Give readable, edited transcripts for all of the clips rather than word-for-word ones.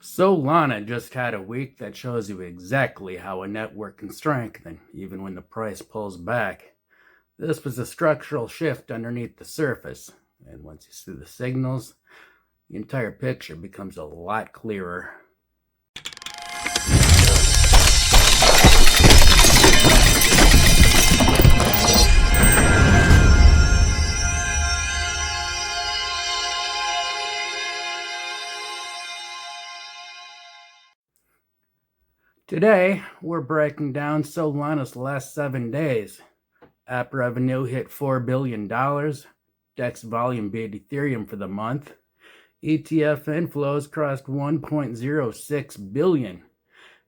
Solana just had a week that shows you exactly how a network can strengthen, even when the price pulls back. This was a structural shift underneath the surface, and once you see the signals, the entire picture becomes a lot clearer. Today, we're breaking down Solana's last 7 days. App revenue hit $4 billion. DEX volume beat Ethereum for the month. ETF inflows crossed 1.06 billion.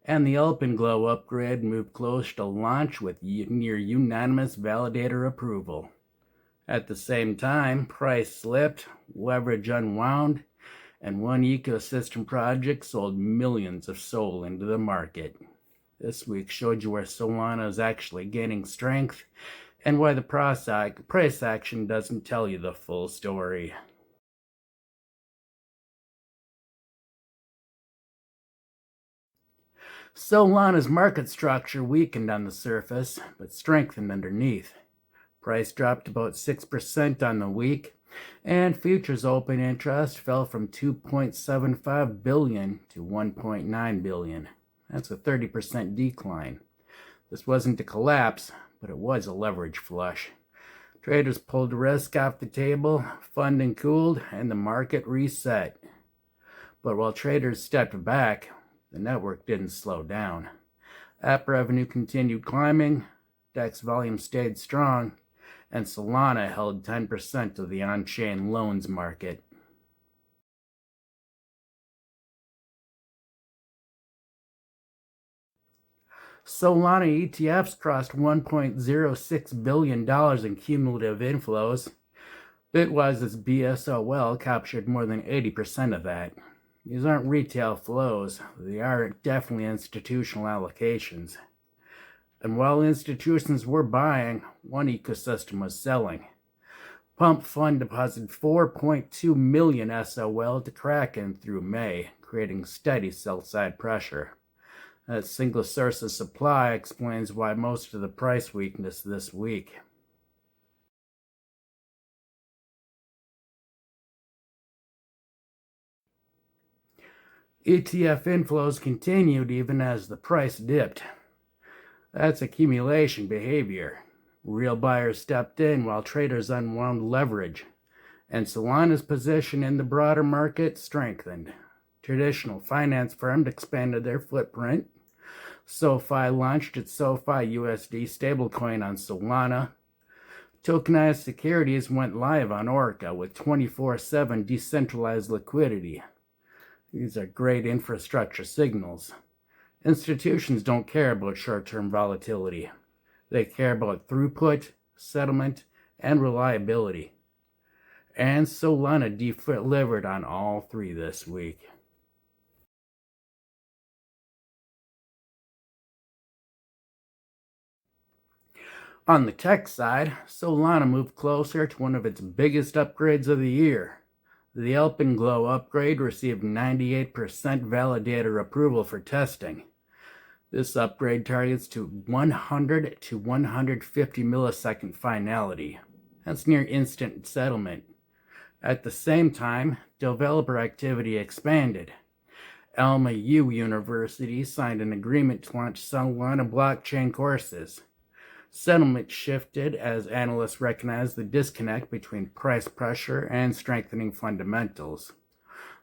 And the Alpenglow upgrade moved close to launch with near unanimous validator approval. At the same time, price slipped, leverage unwound, and one ecosystem project sold millions of SOL into the market. This week showed you where Solana is actually gaining strength and why the price action doesn't tell you the full story. Solana's market structure weakened on the surface, but strengthened underneath. Price dropped about 6% on the week, and futures open interest fell from 2.75 billion to 1.9 billion. That's a 30% decline. This wasn't a collapse, but it was a leverage flush. Traders pulled risk off the table, funding cooled, and the market reset. But while traders stepped back, the network didn't slow down. App revenue continued climbing, DEX volume stayed strong, and Solana held 10% of the on-chain loans market. Solana ETFs crossed $1.06 billion in cumulative inflows. Bitwise's BSOL captured more than 80% of that. These aren't retail flows, they are definitely institutional allocations. And while institutions were buying, one ecosystem was selling. Pump Fund deposited 4.2 million SOL to Kraken through May, creating steady sell-side pressure. That single source of supply explains why most of the price weakness this week. ETF inflows continued even as the price dipped. That's accumulation behavior. Real buyers stepped in while traders unwound leverage, and Solana's position in the broader market strengthened. Traditional finance firms expanded their footprint. SoFi launched its SoFi USD stablecoin on Solana. Tokenized securities went live on Orca with 24/7 decentralized liquidity. These are great infrastructure signals. Institutions don't care about short-term volatility. They care about throughput, settlement, and reliability. And Solana delivered on all three this week. On the tech side, Solana moved closer to one of its biggest upgrades of the year. The Alpenglow upgrade received 98% validator approval for testing. This upgrade targets to 100 to 150 millisecond finality. That's near instant settlement. At the same time, developer activity expanded. Alma U University signed an agreement to launch Solana blockchain courses. Settlement shifted as analysts recognized the disconnect between price pressure and strengthening fundamentals.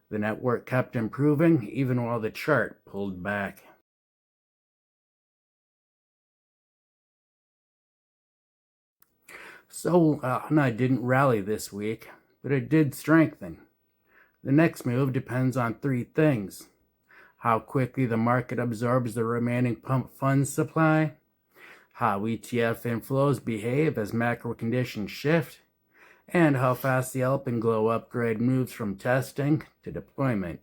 The network kept improving even while the chart pulled back. Solana didn't rally this week, but it did strengthen. The next move depends on three things: how quickly the market absorbs the remaining pump funds supply, how ETF inflows behave as macro conditions shift, and how fast the Alpenglow upgrade moves from testing to deployment.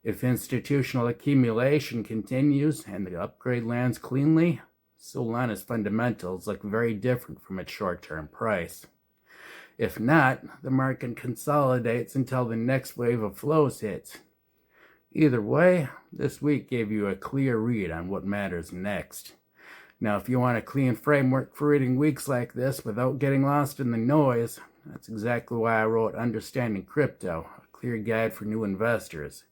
If institutional accumulation continues and the upgrade lands cleanly, Solana's fundamentals look very different from its short-term price. If not, the market consolidates until the next wave of flows hits. Either way, this week gave you a clear read on what matters next. Now, if you want a clean framework for reading weeks like this without getting lost in the noise, that's exactly why I wrote Understanding Crypto, a clear guide for new investors.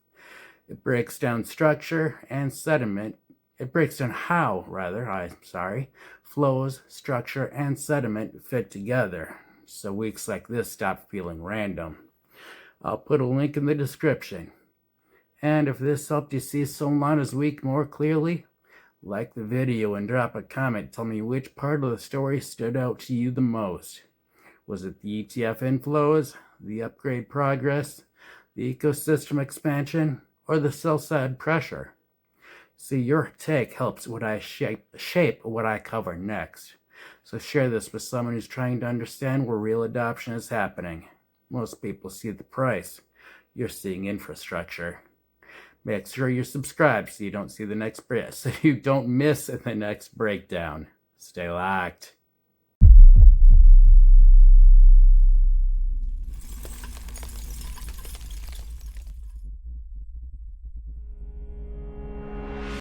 It breaks down structure and sediment. It breaks down how, flows, structure, and sediment fit together, so weeks like this stop feeling random. I'll put a link in the description. And if this helped you see Solana's week more clearly, like the video and drop a comment. Tell me which part of the story stood out to you the most. Was it the ETF inflows, the upgrade progress, the ecosystem expansion, or the sell-side pressure? See, your take helps what I shape what I cover next. So share this with someone who's trying to understand where real adoption is happening. Most people see the price. You're seeing infrastructure. Make sure you're subscribed so you don't miss the next breakdown. Stay locked.